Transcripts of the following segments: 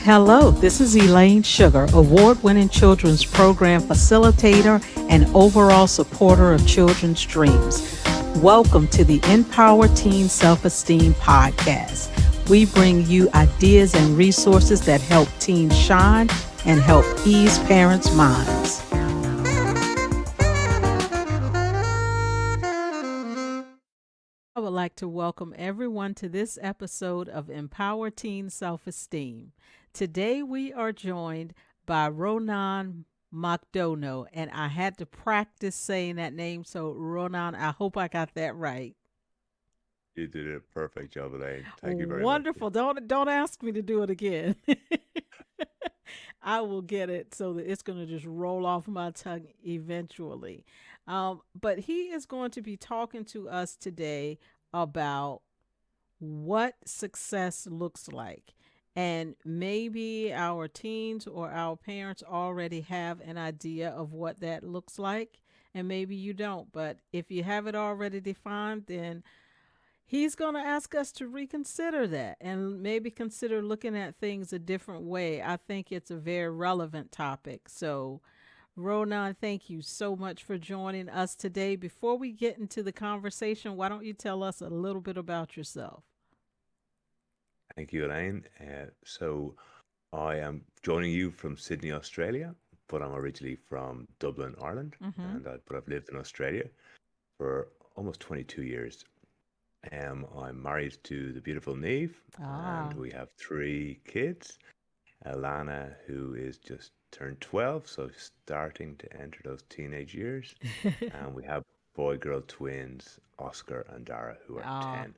Hello, this is Elaine Sugar, award winning children's program facilitator and overall supporter of children's dreams. Welcome to the Empower Teen Self Esteem podcast. We bring you ideas and resources that help teens shine and help ease parents' minds. I would like to welcome everyone to this episode of Empower Teen Self Esteem. Today we are joined by Ronan Mac Domhnaill, and I had to practice saying that name. So, Ronan, I hope I got that right. You did a perfect job, Elaine. Thank you very much. Wonderful. Don't ask me to do it again. I will get it so that it's going to just roll off my tongue eventually. But he is going to be talking to us today about what success looks like. And maybe our teens or our parents already have an idea of what that looks like, and maybe you don't. But if you have it already defined, then he's going to ask us to reconsider that and maybe consider looking at things a different way. I think it's a very relevant topic. So, Ronan, thank you so much for joining us today. Before we get into the conversation, why don't you tell us a little bit about yourself? Thank you, Elaine. So I am joining you from Sydney, Australia, but I'm originally from Dublin, Ireland, Mm-hmm. but I've lived in Australia for almost 22 years. I'm married to the beautiful Neve, and Ah. we have three kids. Alana, who is just turned 12, so starting to enter those teenage years, and we have boy-girl twins, Oscar and Dara, who are Ah. 10.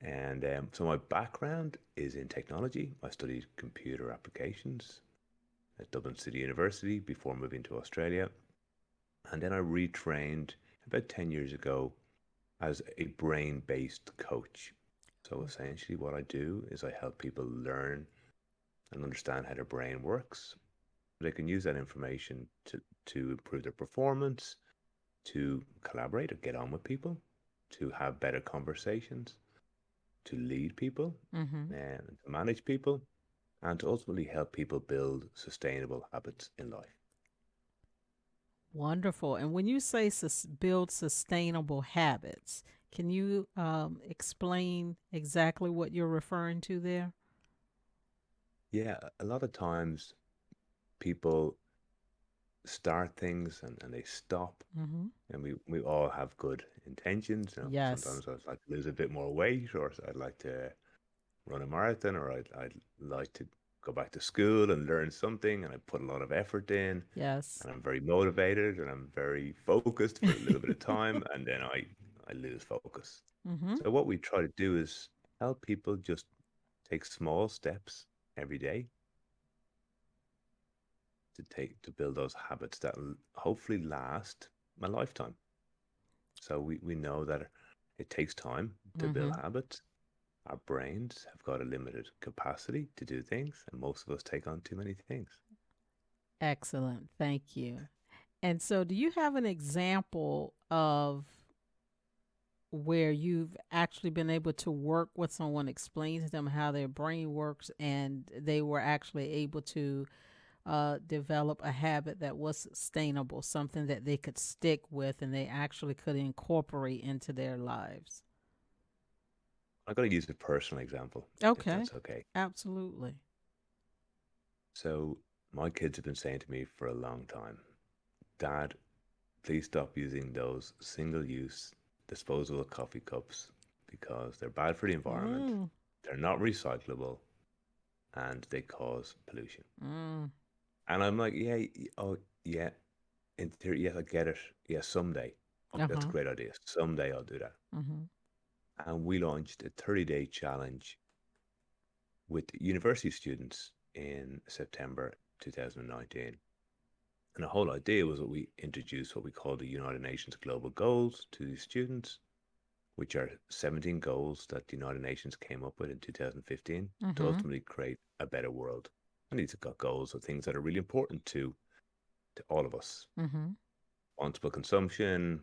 And so my background is in technology. I studied computer applications at Dublin City University before moving to Australia. And then I retrained about 10 years ago as a brain based coach. So essentially, what I do is I help people learn and understand how their brain works. They can use that information to improve their performance, to collaborate or get on with people, to have better conversations, to lead people Mm-hmm. and to manage people and to ultimately help people build sustainable habits in life. Wonderful. And when you say build sustainable habits, can you explain exactly what you're referring to there? Yeah, a lot of times people start things and they stop. Mm-hmm. And we all have good intentions. Yes. Sometimes I'd like to lose a bit more weight, or I'd like to run a marathon, or I'd like to go back to school and learn something. And I put a lot of effort in, Yes. and I'm very motivated, and I'm very focused for a little bit of time, and then I lose focus. Mm-hmm. So what we try to do is help people just take small steps every day to build those habits that will hopefully last a lifetime. So we know that it takes time to build Mm-hmm. habits. Our brains have got a limited capacity to do things, and most of us take on too many things. Excellent. Thank you. And so, do you have an example of where you've actually been able to work with someone, explain to them how their brain works, and they were actually able to develop a habit that was sustainable, something that they could stick with and they actually could incorporate into their lives? I'm going to use a personal example, if Okay, that's okay. absolutely. So my kids have been saying to me for a long time, Dad, please stop using those single-use disposable coffee cups because they're bad for the environment, Mm, they're not recyclable, and they cause pollution. mm, And I'm like, yeah, oh, yeah, in theory, yes, I get it. Yeah, someday. Okay, that's a uh-huh. great idea. Someday I'll do that. Mm-hmm. And we launched a 30-day challenge with university students in September 2019. And the whole idea was that we introduced what we call the United Nations Global Goals to the students, which are 17 goals that the United Nations came up with in 2015 to Mm-hmm. ultimately create a better world. And these have got goals of things that are really important to all of us. Mm-hmm. Responsible consumption,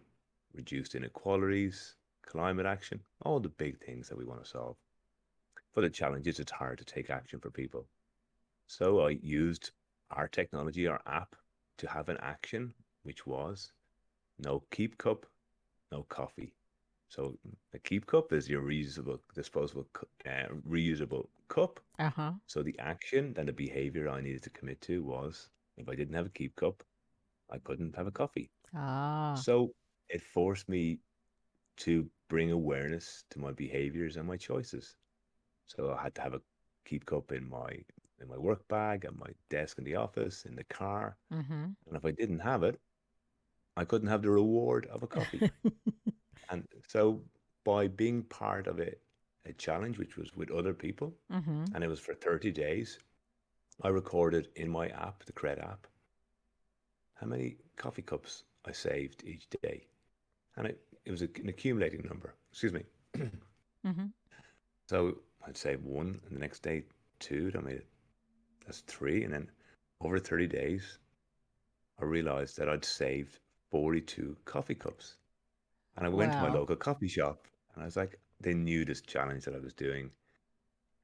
reduced inequalities, climate action, all the big things that we want to solve. But the challenge is it's hard to take action for people. So I used our technology, our app, to have an action, which was no keep cup, no coffee. So a keep cup is your reusable, disposable, reusable cup. Uh huh. So the action and the behavior I needed to commit to was if I didn't have a keep cup, I couldn't have a coffee. Ah. So it forced me to bring awareness to my behaviors and my choices. So I had to have a keep cup in my work bag, at my desk in the office, in the car. Mm And if I didn't have it, I couldn't have the reward of a coffee. hmm. And so by being part of a challenge, which was with other people, Mm hmm. and it was for 30 days, I recorded in my app, the Cred app, how many coffee cups I saved each day. And it was an accumulating number. Excuse me. Mm hmm. So I'd save one, and the next day two. That's three, and then over 30 days, I realized that I'd saved 42 coffee cups. And I went to my Wow. local coffee shop, and I was like, they knew this challenge that I was doing,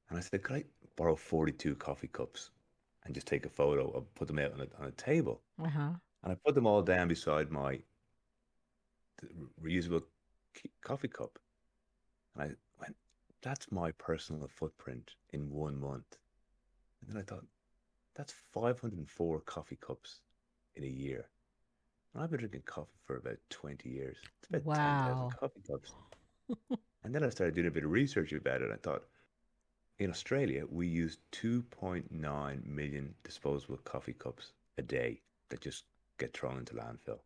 and I said, could I borrow 42 coffee cups and just take a photo of put them out on a table? Uh huh. And I put them all down beside my reusable coffee cup, and I went, that's my personal footprint in 1 month. And then I thought, that's 504 coffee cups in a year. And I've been drinking coffee for about 20 years. It's about 10,000 Wow. coffee cups. And then I started doing a bit of research about it. I thought, in Australia, we use 2.9 million disposable coffee cups a day that just get thrown into landfill.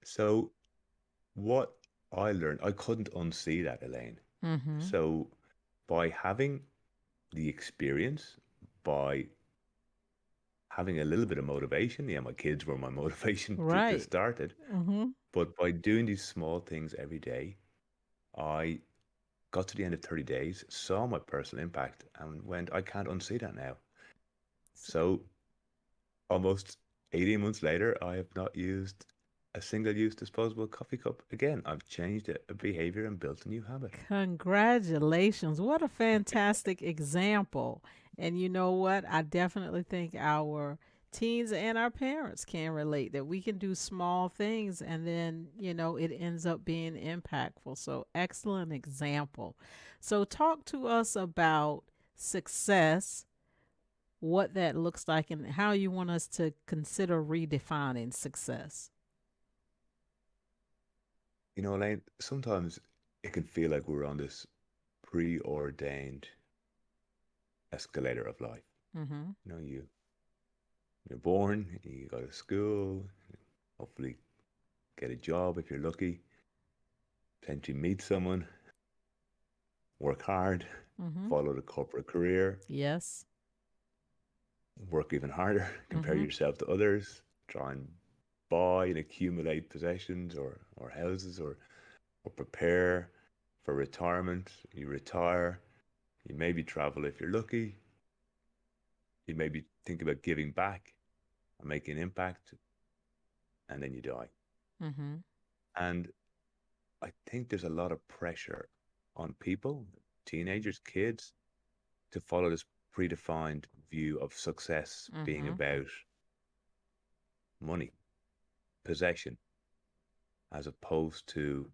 So, what I learned, I couldn't unsee that, Elaine. Mm hmm. So, by having the experience, by having a little bit of motivation, yeah, my kids were my motivation to Right. start it, Mm hmm. but by doing these small things every day, I got to the end of 30 days, saw my personal impact, and went, I can't unsee that now. So almost 18 months later, I have not used a single use disposable coffee cup again. I've changed a behavior and built a new habit. Congratulations. What a fantastic example. And you know what? I definitely think our teens and our parents can relate that we can do small things and then, it ends up being impactful. So, excellent example. So, talk to us about success, what that looks like, and how you want us to consider redefining success. Elaine, sometimes it can feel like we're on this preordained escalator of life. Mm-hmm. You're born, you go to school, hopefully get a job if you're lucky, potentially meet someone, work hard, Mm-hmm. follow the corporate career, Yes. work even harder, compare Mm-hmm. yourself to others, try and buy and accumulate possessions or houses or prepare for retirement. You retire, you maybe travel if you're lucky, you maybe think about giving back and making an impact, and then you die. Mm-hmm. And I think there's a lot of pressure on people, teenagers, kids, to follow this predefined view of success being Mm-hmm. about money, possession, as opposed to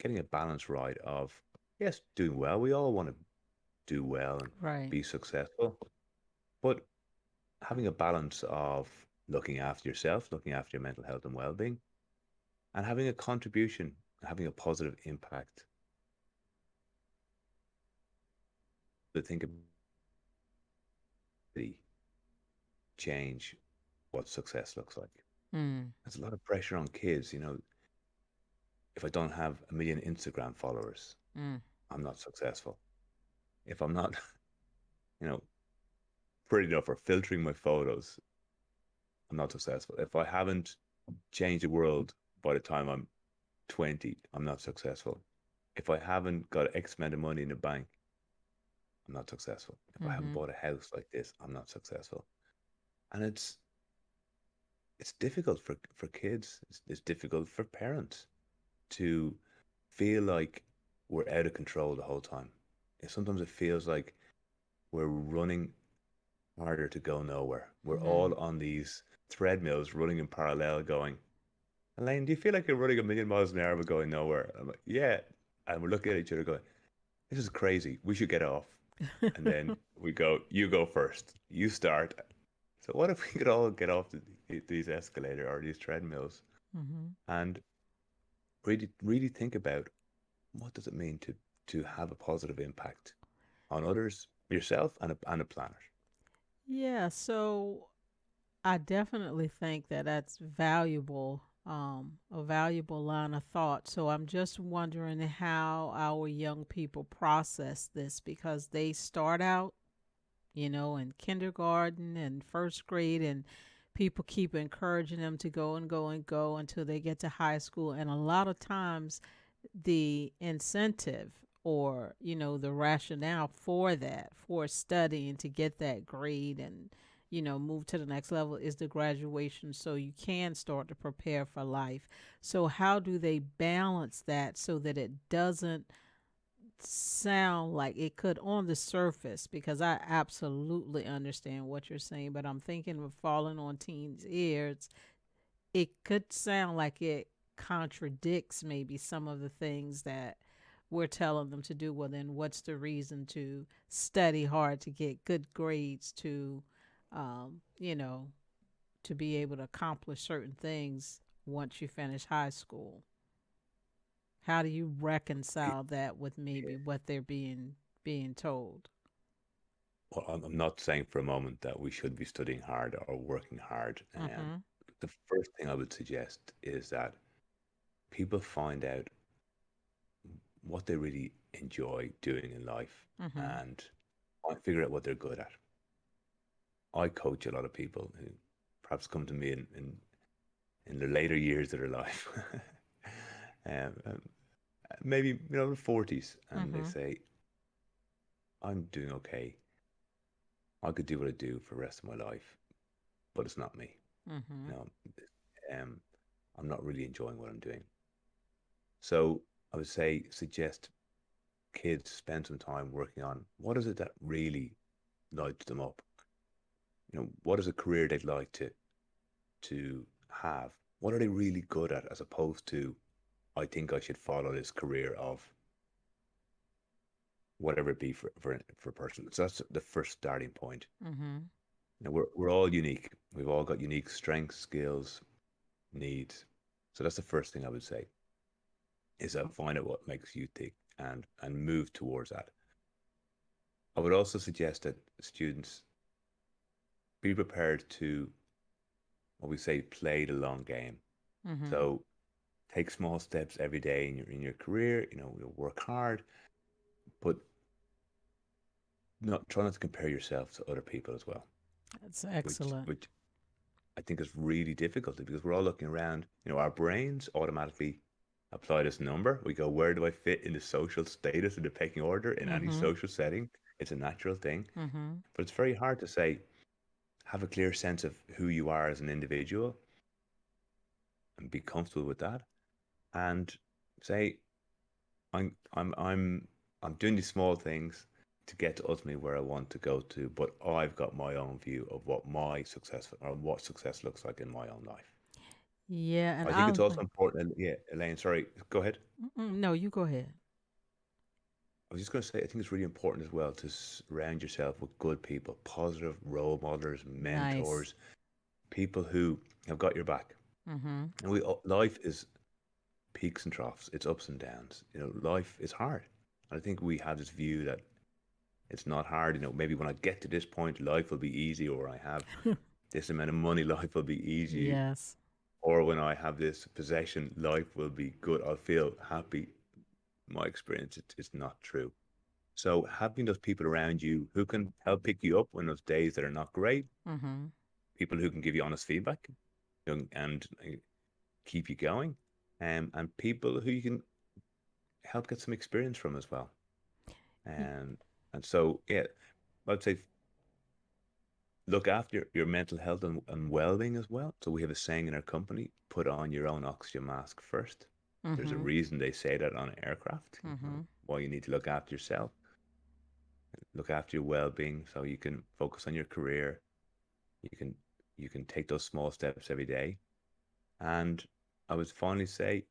getting a balance right of, yes, doing well. We all want to do well and Right. be successful, but having a balance of looking after yourself, looking after your mental health and well-being, and having a contribution, having a positive impact. To think about the change what success looks like. Mm. There's a lot of pressure on kids. If I don't have a million Instagram followers, Mm. I'm not successful. If I'm not, you know, pretty enough or filtering my photos, I'm not successful. If I haven't changed the world by the time I'm 20, I'm not successful. If I haven't got X amount of money in the bank, I'm not successful. If I haven't Mm-hmm. bought a house like this, I'm not successful. And it's difficult for kids. It's difficult for parents to feel like we're out of control the whole time. Sometimes it feels like we're running harder to go nowhere. We're Mm-hmm. all on these treadmills running in parallel, going, Elaine, do you feel like you're running a million miles an hour but going nowhere? I'm like, yeah. And we're looking at each other going, this is crazy. We should get off. And then we go, you go first. You start. So what if we could all get off these escalator or these treadmills Mm-hmm. and really, really think about what does it mean to have a positive impact on others, yourself, and a planet. Yeah, so I definitely think that that's valuable, a valuable line of thought. So I'm just wondering how our young people process this because they start out, in kindergarten and first grade, and people keep encouraging them to go and go and go until they get to high school. And a lot of times, the incentive or the rationale for that, for studying to get that grade and move to the next level, is the graduation, so you can start to prepare for life. So how do they balance that so that it doesn't sound like it could on the surface? Because I absolutely understand what you're saying, but I'm thinking of falling on teens ears, it could sound like it contradicts maybe some of the things that we're telling them to do. Well, then what's the reason to study hard to get good grades to, um, you know, to be able to accomplish certain things once you finish high school? How do you reconcile that with maybe what they're being told? Well, I'm not saying for a moment that we should be studying hard or working hard. Mm-hmm. The first thing I would suggest is that people find out what they really enjoy doing in life Mm-hmm. and figure out what they're good at. I coach a lot of people who perhaps come to me in the later years of their life, um, maybe the 40s, and they Mm-hmm. say, "I'm doing okay. I could do what I do for the rest of my life, but it's not me. Mm-hmm. You know, um, I'm not really enjoying what I'm doing." So I would say suggest kids spend some time working on what is it that really lights them up. What is a career they'd like to have? What are they really good at, as opposed to, I think I should follow this career of whatever it be for a person. So that's the first starting point. Mm-hmm. We're all unique. We've all got unique strengths, skills, needs. So that's the first thing I would say, is that find out what makes you tick and move towards that. I would also suggest that students be prepared to, what we say, play the long game. Mm-hmm. So take small steps every day in your career. You'll work hard, but not try not to compare yourself to other people as well, That's which excellent. which I think is really difficult because we're all looking around. Our brains automatically apply this number. We go, where do I fit in the social status in the pecking order in any Mm-hmm. social setting? It's a natural thing, Mm-hmm. but it's very hard to say, have a clear sense of who you are as an individual and be comfortable with that, and say, I'm doing these small things to get to ultimately where I want to go to, but I've got my own view of what success looks like in my own life. Yeah, and I think I it's also think. important. Yeah, Elaine, sorry, go ahead. Mm-mm, no, you go ahead. I was just going to say, I think it's really important as well to surround yourself with good people, positive role models, Nice. mentors, people who have got your back. Mm-hmm. And life is peaks and troughs, it's ups and downs. Life is hard. And I think we have this view that it's not hard. Maybe when I get to this point, life will be easy, or I have this amount of money, life will be easy, Yes. or when I have this possession, life will be good. I'll feel happy. My experience, it's not true. So having those people around you who can help pick you up when those days that are not great, Mm-hmm. people who can give you honest feedback, and keep you going, and people who you can help get some experience from as well. Y- And so, yeah, I'd say look after your mental health and well-being as well. So we have a saying in our company: put on your own oxygen mask first. There's a Mhm. reason they say that on aircraft, Mhm. why you need to look after yourself, look after your well-being so you can focus on your career. You can you can take those small steps every day. And I would finally say,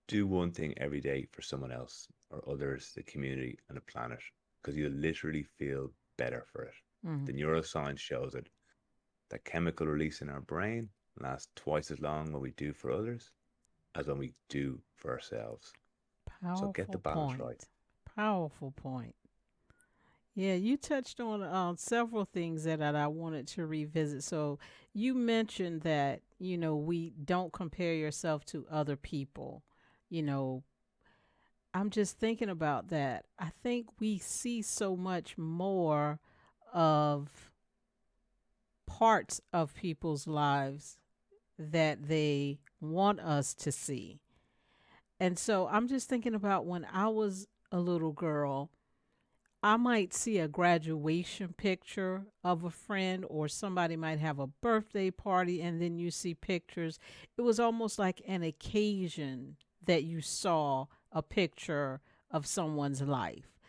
do one thing every day for someone else or others, the community and the planet, because you literally feel better for it. Mhm. The neuroscience shows it. That chemical release in our brain lasts twice as long when we do for others as when we do for ourselves. So get the Powerful balance right. point. Powerful point. Yeah, you touched on several things that I wanted to revisit. So you mentioned that, we don't compare yourself to other people. You know, I'm just thinking about that. I think we see so much more of parts of people's lives that they want us to see. And so I'm just thinking about when I was a little girl, I might see a graduation picture of a friend, or somebody might have a birthday party, and then you see pictures. It was almost like an occasion that you saw a picture of someone's life.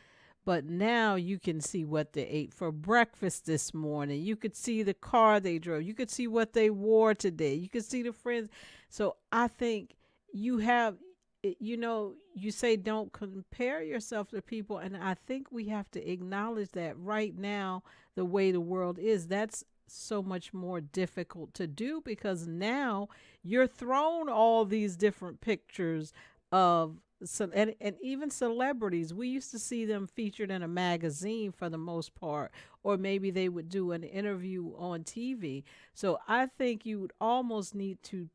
But now you can see what they ate for breakfast this morning. You could see the car they drove. You could see what they wore today. You could see the friends. So I think you have, you say don't compare yourself to people. And I think we have to acknowledge that right now, the way the world is, that's so much more difficult to do, because now you're thrown all these different pictures of, so, and even celebrities. We used to see them featured in a magazine for the most part, or maybe they would do an interview on TV. So I think you would almost need to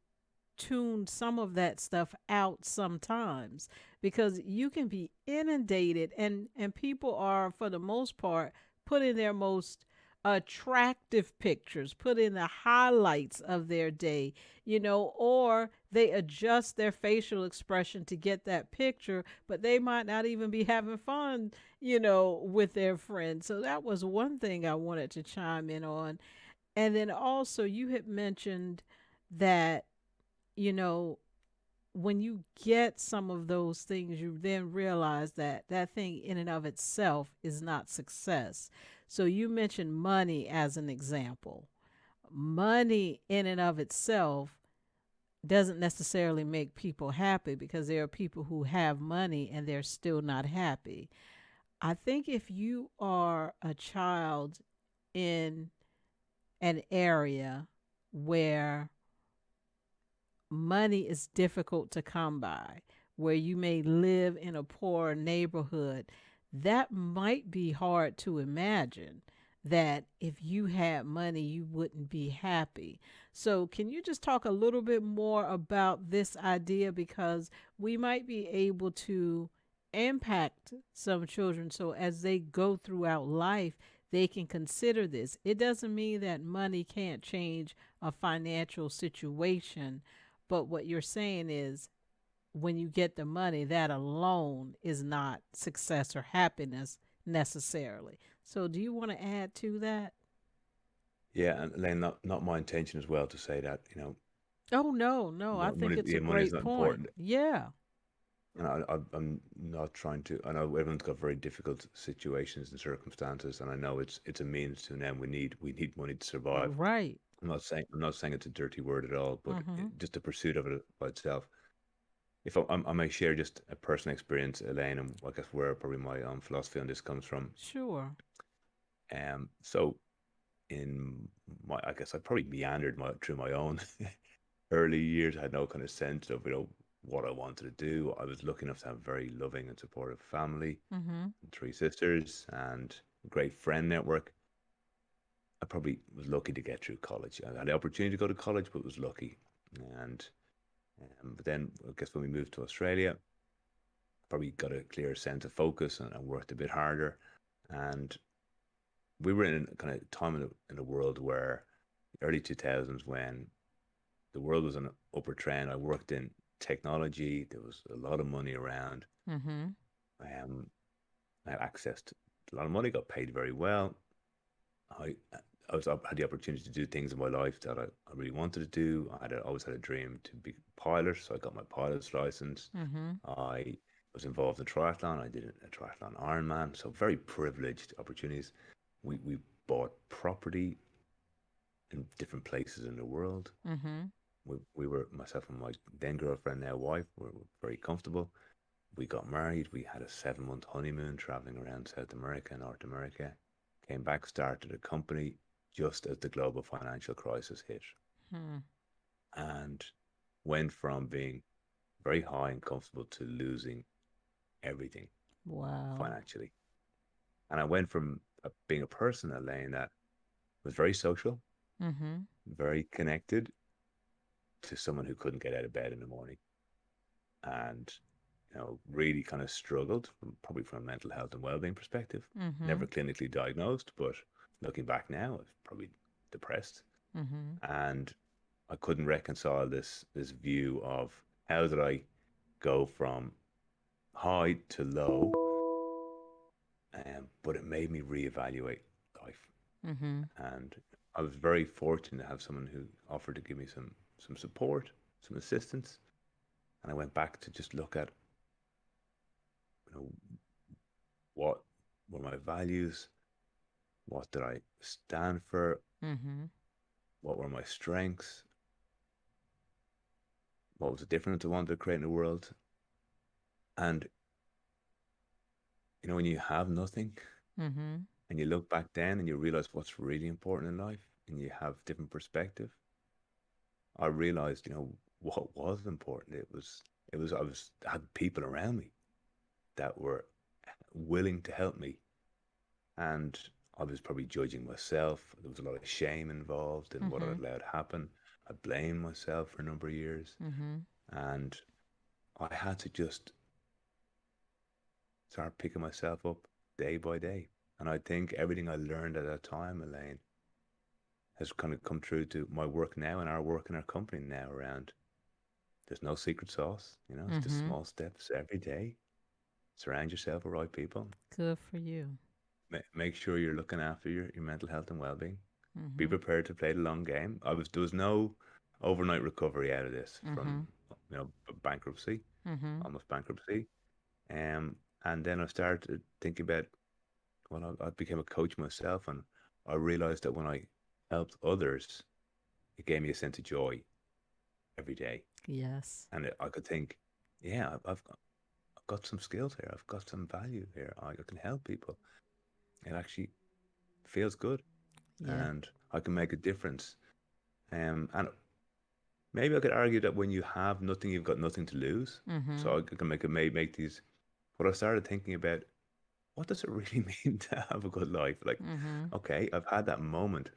tune some of that stuff out sometimes, because you can be inundated, and people are, for the most part, putting their most attractive pictures, put in the highlights of their day, or they adjust their facial expression to get that picture, but they might not even be having fun, with their friends. So that was one thing I wanted to chime in on. And then also, you had mentioned that, you know, when you get some of those things, you then realize that that thing in and of itself is not success. So you mentioned money as an example. Money in and of itself doesn't necessarily make people happy, because there are people who have money and they're still not happy. I think if you are a child in an area where money is difficult to come by, where you may live in a poor neighborhood, that might be hard to imagine that if you had money, you wouldn't be happy. So, can you just talk a little bit more about this idea? Because we might be able to impact some children, so as they go throughout life, they can consider this. It doesn't mean that money can't change a financial situation, but what you're saying is, when you get the money, that alone is not success or happiness necessarily. So, do you want to add to that? Yeah, and Elaine, not my intention as well to say that, Oh, no, no. I think money, it's a yeah, money is great not point. important. Yeah. And I'm not trying to. I know everyone's got very difficult situations and circumstances, and I know it's a means to an end. We need money to survive. Right. I'm not saying it's a dirty word at all, but Mm-hmm. just the pursuit of it by itself. If I may share just a personal experience, Elaine, and I guess where probably my own philosophy on this comes from. Sure. So in I guess I probably meandered through my own early years. I had no kind of sense of what I wanted to do. I was lucky enough to have a very loving and supportive family, Mm-hmm. three sisters, and a great friend network. I probably was lucky to get through college. I had the opportunity to go to college, but was lucky. And but then I guess when we moved to Australia, probably got a clearer sense of focus and worked a bit harder. And we were in a kind of time in the world where early 2000s, when the world was on an upper trend. I worked in technology. There was a lot of money around. Mm-hmm. Um, I had access to a lot of money. Got paid very well. I had the opportunity to do things in my life that I really wanted to do. Always had a dream to be a pilot, so I got my pilot's license. Mhm. I was involved in triathlon. I did a triathlon Ironman, so very privileged opportunities. We bought property in different places in the world. Mhm. We were myself and my then girlfriend, now wife, were very comfortable. We got married. We had a 7 month honeymoon traveling around South America and North America. Came back, started a company just as the global financial crisis hit, Hmm. and went from being very high and comfortable to losing everything Wow. financially. And I went from being a person, Elaine, that was very social, Mhm. very connected, to someone who couldn't get out of bed in the morning, and really kind of struggled probably from a mental health and well-being perspective. Never Mhm. clinically diagnosed, but looking back now, I was probably depressed, Mhm. and I couldn't reconcile this view of how did I go from high to low, but it made me reevaluate life. Mhm. And I was very fortunate to have someone who offered to give me some support, some assistance, and I went back to just look at you know what were my values, what did I stand for, Mhm. what were my strengths, what was the difference I wanted to create in the world. And when you have nothing Mhm. and you look back then and you realize what's really important in life and you have different perspective, I realized, what was important. It was I had people around me that were willing to help me, and I was probably judging myself. There was a lot of shame involved in what I Mhm. allowed happen. I blamed myself for a number of years, Mhm. and I had to just start picking myself up day by day. And I think everything I learned at that time, Elaine, has kind of come true to my work now and our work in our company now around there's no secret sauce, it's just Mhm. small steps every day. Surround yourself with right people. Good for you. Make sure you're looking after your mental health and well-being. Be Mhm. prepared to play the long game. There was no overnight recovery out of this from Mhm. bankruptcy, Mhm. almost bankruptcy. Um, and then I started thinking about, well, I became a coach myself, and I realized that when I helped others, it gave me a sense of joy every day. Yes. And I could think, yeah, I've got some skills here. I've got some value here. I can help people. It actually feels good, Yeah. and I can make a difference. And maybe I could argue that when you have nothing, you've got nothing to lose. So Mhm. I can make these. But I started thinking about what does it really mean to have a good life? Like, Mhm. okay, I've had that moment.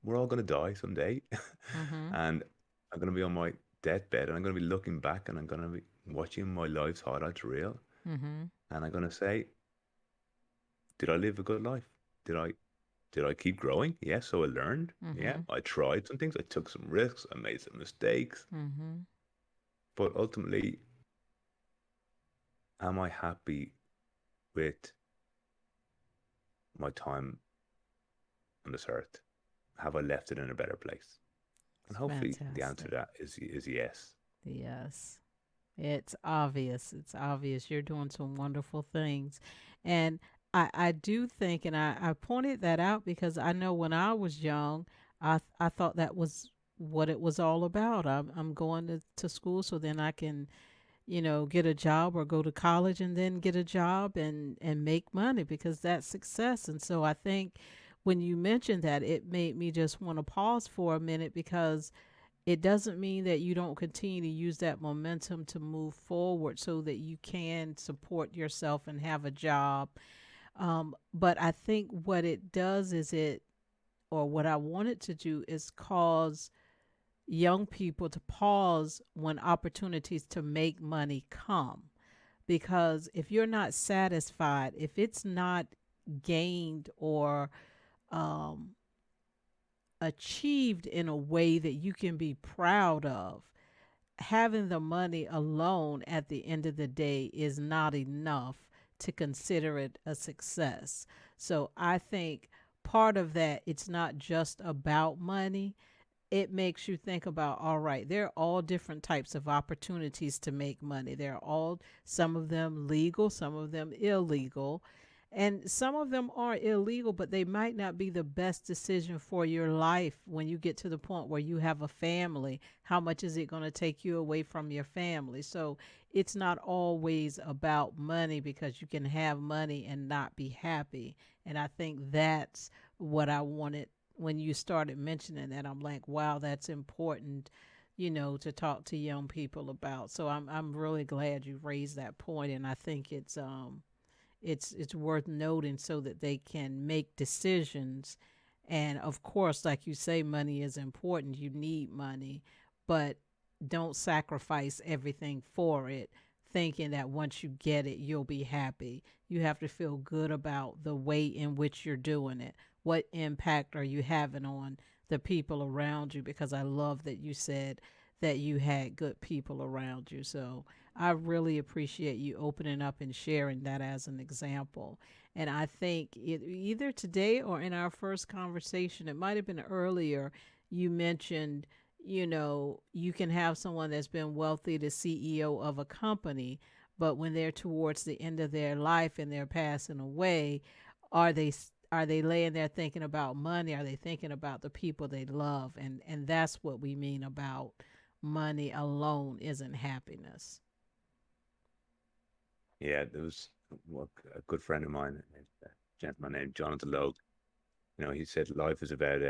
We're all going to die someday, Mhm. and I'm going to be on my deathbed, and I'm going to be looking back, and I'm going to be watching my life's highlights reel, Mhm. and I'm going to say, did I live a good life? Did I did I keep growing? Yes. So I learned. Yeah, Mhm. I tried some things. I took some risks. I made some mistakes. Mhm. But ultimately, am I happy with my time on this earth? Have I left it in a better place? And It's hopefully, the answer to fantastic. that is yes. Yes. It's obvious. It's obvious. You're doing some wonderful things. And I do think, and I pointed that out because I know when I was young, I thought that was what it was all about. I'm going to school so then I can, get a job or go to college and then get a job and make money because that's success. And so I think when you mentioned that, it made me just want to pause for a minute because it doesn't mean that you don't continue to use that momentum to move forward so that you can support yourself and have a job. But I think what it does is or what I want it to do is cause young people to pause when opportunities to make money come. Because if you're not satisfied, if it's not gained or um, achieved in a way that you can be proud of, having the money alone at the end of the day is not enough to consider it a success. So I think part of that, it's not just about money. It makes you think about, all right, there are all different types of opportunities to make money. There are all, some of them legal, some of them illegal, and some of them are illegal, but they might not be the best decision for your life when you get to the point where you have a family. How much is it going to take you away from your family? So it's not always about money, because you can have money and not be happy. And I think that's what I wanted when you started mentioning that. I'm like, wow, that's important, to talk to young people about. So I'm really glad you raised that point, and I think it's worth noting so that they can make decisions. And of course, like you say, money is important. You need money, but don't sacrifice everything for it, thinking that once you get it, you'll be happy. You have to feel good about the way in which you're doing it. What impact are you having on the people around you? Because I love that you said that you had good people around you. So I really appreciate you opening up and sharing that as an example. And I think either today or in our first conversation, it might have been earlier, you mentioned, you can have someone that's been wealthy, the CEO of a company, but when they're towards the end of their life and they're passing away, are they are they laying there thinking about money? Are they thinking about the people they love? And that's what we mean about money alone isn't happiness. Yeah, there was a good friend of mine, a gentleman named Jonathan Logue. He said life is about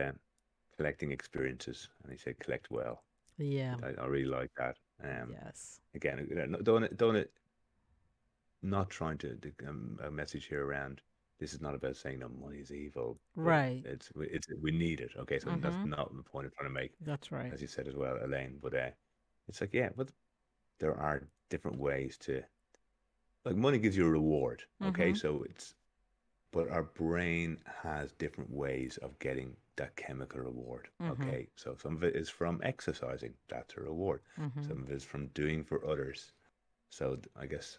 collecting experiences, and he said collect well. Yeah. I really like that. Yes. Again, don't not trying to a message here around. This is not about saying that money is evil, but Right. it's we need it. Okay, so that's Mhm. not the point I'm trying to make, That's right. as you said as well, Elaine. But it's like, yeah, but there are different ways to, like, money gives you a reward. Okay, Mhm. so but our brain has different ways of getting that chemical reward. Mhm. Okay, so some of it is from exercising, that's a reward. Mhm. Some of it is from doing for others. So I guess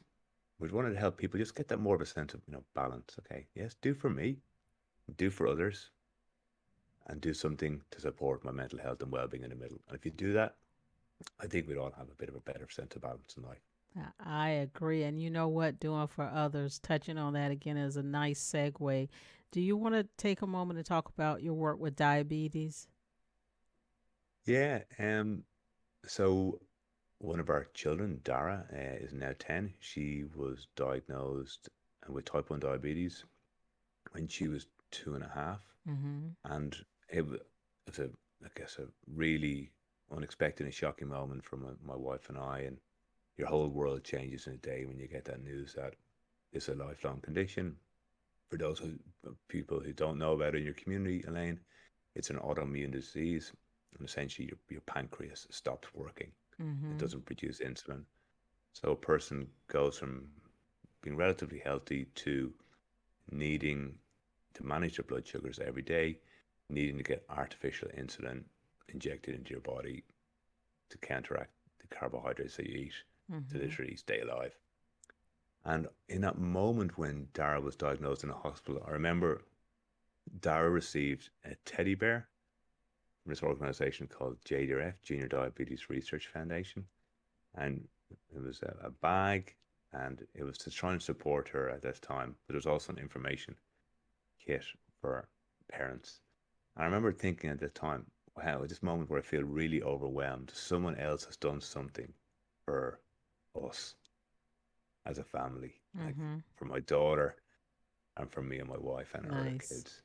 we wanted to help people just get that more of a sense of balance. Okay, yes, do for me, do for others, and do something to support my mental health and well-being in the middle. And if you do that, I think we'd all have a bit of a better sense of balance in life. I agree. And you know what? Doing for others, touching on that again is a nice segue. Do you want to take a moment to talk about your work with diabetes? Yeah. So one of our children, Dara, is now 10. She was diagnosed with type 1 diabetes when she was 2.5. Mhm. And it's I guess, a really unexpected and shocking moment for my wife and I. And your whole world changes in a day when you get that news that it's a lifelong condition. For those people who don't know about it in your community, Elaine, it's an autoimmune disease. And essentially, your pancreas stops working. It Mhm. doesn't produce insulin. So a person goes from being relatively healthy to needing to manage their blood sugars every day, needing to get artificial insulin injected into your body to counteract the carbohydrates that you eat to Mhm. literally stay alive. And in that moment when Dara was diagnosed in a hospital, I remember Dara received a teddy bear from this organization called JDRF, Junior Diabetes Research Foundation. And it was a bag, and it was to try and support her at this time. But there was also an information kit for parents. And I remember thinking at the time, wow, at this moment where I feel really overwhelmed, someone else has done something for us as a family, like Mhm. for my daughter and for me and my wife and our Nice. kids.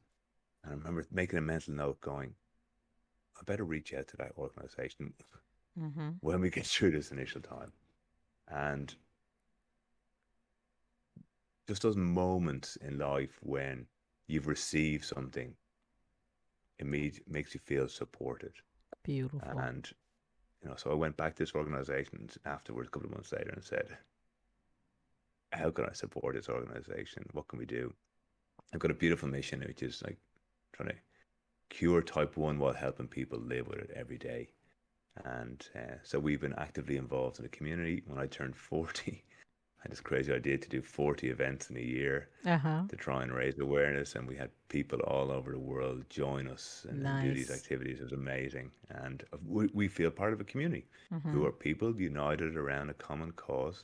And I remember making a mental note going, I better reach out to that organization Mhm. when we get through this initial time. And just those moments in life when you've received something, it makes you feel supported. Beautiful. And so I went back to this organization afterwards, a couple of months later, and said, "How can I support this organization? What can we do?" I've got a beautiful mission, which is like trying to cure type 1 while helping people live with it every day. And so we've been actively involved in the community. When I turned 40, had this crazy idea to do 40 events in a year Uh huh. to try and raise awareness. And we had people all over the world join us and do these Nice. activities. It was amazing. And we feel part of a community who Mhm. are people united around a common cause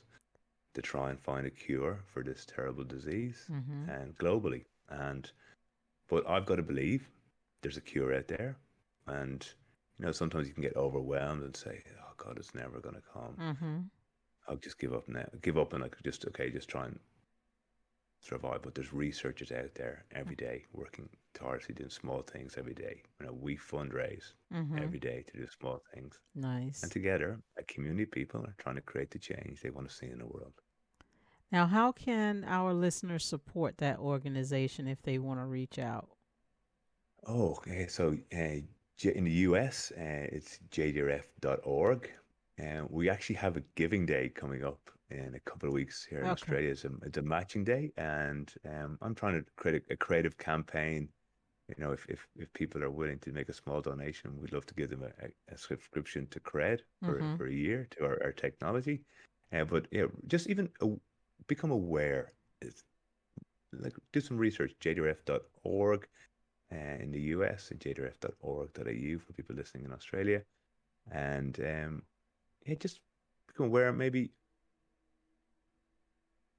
to try and find a cure for this terrible disease Mhm. and globally. And but I've got to believe there's a cure out there. And sometimes you can get overwhelmed and say, "Oh God, it's never going to come. Mhm. I'll just give up now. Give up and like just okay, just try and survive." But there's researchers out there every day working tirelessly doing small things every day. We fundraise Mhm. every day to do small things. And Nice. together, a community of people are trying to create the change they want to see in the world. Now, how can our listeners support that organization if they want to reach out? Oh, okay. So in the US, it's jdrf.org. And we actually have a giving day coming up in a couple of weeks here in Okay. Australia. It's a matching day. And I'm trying to create a creative campaign. If people are willing to make a small donation, we'd love to give them a subscription to Cred Mhm. for a year to our technology. But yeah, just even become aware. It's like do some research, jdrf.org in the US at jdrf.org.au for people listening in Australia. And yeah, just become aware. Maybe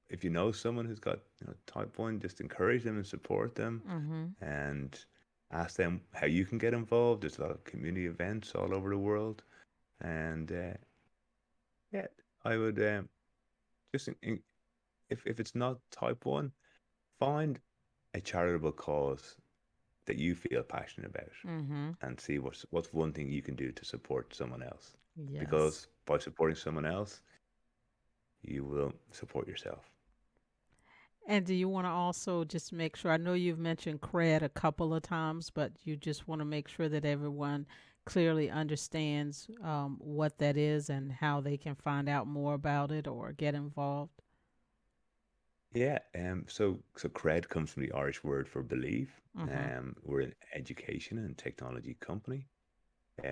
if you know someone who's got type 1, just encourage them and support them Mhm. and ask them how you can get involved. There's a lot of community events all over the world. And yeah, I would just, if it's not type 1, find a charitable cause that you feel passionate about Mhm. and see what's one thing you can do to support someone else. Yes. Because by supporting someone else, you will support yourself. And do you want to also just make sure? I know you've mentioned cred a couple of times, but you just want to make sure that everyone clearly understands what that is and how they can find out more about it or get involved. Yeah, so cred comes from the Irish word for believe. Mm-hmm. We're an education and technology company.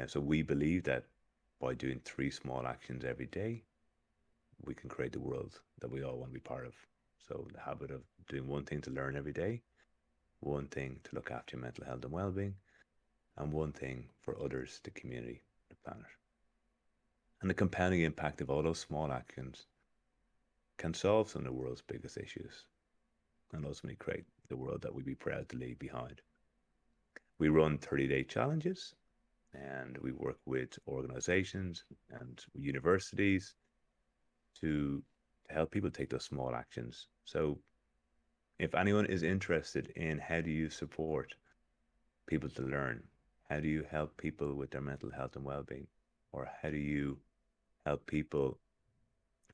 So we believe that by doing three small actions every day, we can create the world that we all want to be part of. So the habit of doing one thing to learn every day, one thing to look after your mental health and well-being, and one thing for others, the community, the planet. And the compounding impact of all those small actions can solve some of the world's biggest issues and ultimately create the world that we'd be proud to leave behind. We run 30-day challenges and we work with organizations and universities to, to help people take those small actions. So if anyone is interested in how do you support people to learn, how do you help people with their mental health and well-being, or how do you help people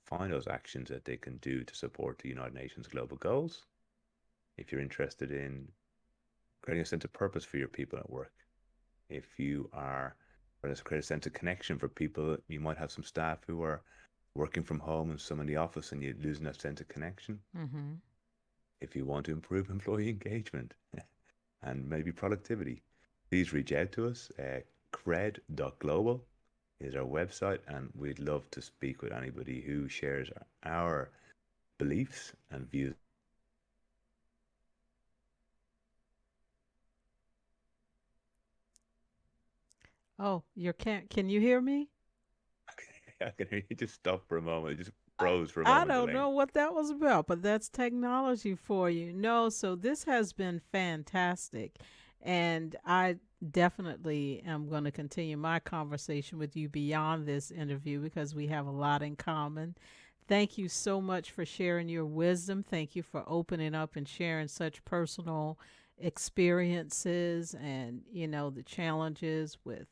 find those actions that they can do to support the United Nations global goals, if you're interested in creating a sense of purpose for your people at work, if you are trying to create a sense of connection for people, you might have some staff who are working from home and some in the office and you're losing that sense of connection. Mm-hmm. If you want to improve employee engagement and maybe productivity, please reach out to us. Cred.global is our website, and we'd love to speak with anybody who shares our beliefs and views. Oh, can you hear me? I can hear you just stop for a moment. It just I, froze for a I moment, don't Elaine. know what that was about, but that's technology for you. No, so this has been fantastic. And I definitely am going to continue my conversation with you beyond this interview because we have a lot in common. Thank you so much for sharing your wisdom. Thank you for opening up and sharing such personal experiences and, the challenges with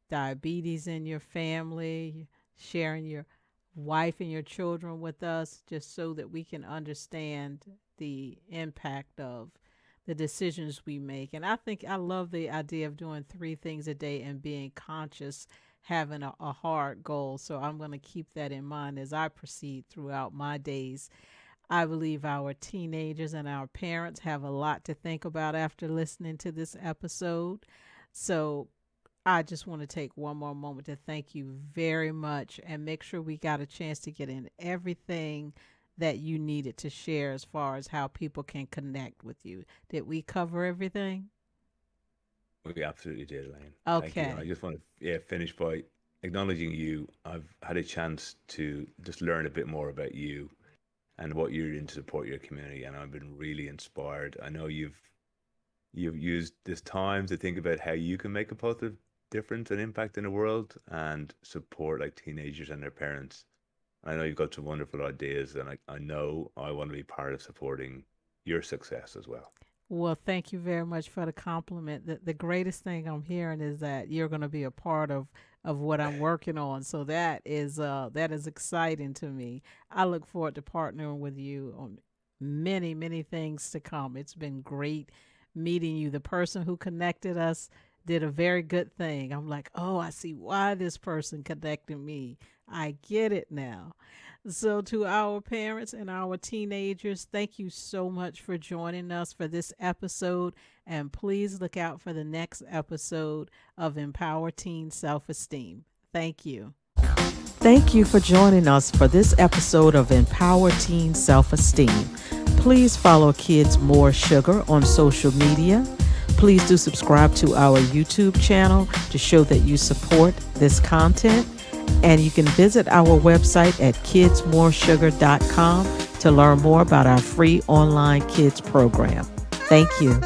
diabetes in your family, sharing your wife and your children with us, just so that we can understand the impact of the decisions we make. And I think I love the idea of doing three things a day and being conscious, having a hard goal. So I'm going to keep that in mind as I proceed throughout my days. I believe our teenagers and our parents have a lot to think about after listening to this episode. So I just want to take one more moment to thank you very much and make sure we got a chance to get in everything that you needed to share as far as how people can connect with you. Did we cover everything? We absolutely did, Elaine. Thank you. I Okay. just want to finish by acknowledging you. I've had a chance to just learn a bit more about you and what you're doing to support your community, and I've been really inspired. I know you've used this time to think about how you can make a positive difference and impact in the world and support like teenagers and their parents. I know you've got some wonderful ideas, and I know I want to be part of supporting your success as well. Well, thank you very much for the compliment. The greatest thing I'm hearing is that you're going to be a part of what I'm working on. So that is exciting to me. I look forward to partnering with you on many, many things to come. It's been great meeting you. The person who connected us did a very good thing. I'm like, "Oh, I see why this person connected me. I get it now." So, to our parents and our teenagers, thank you so much for joining us for this episode. And please look out for the next episode of Empower Teen Self Esteem. Thank you. Thank you for joining us for this episode of Empower Teen Self Esteem. Please follow Kids More Sugar on social media. Please do subscribe to our YouTube channel to show that you support this content. And you can visit our website at kidsmoresugar.com to learn more about our free online kids program. Thank you.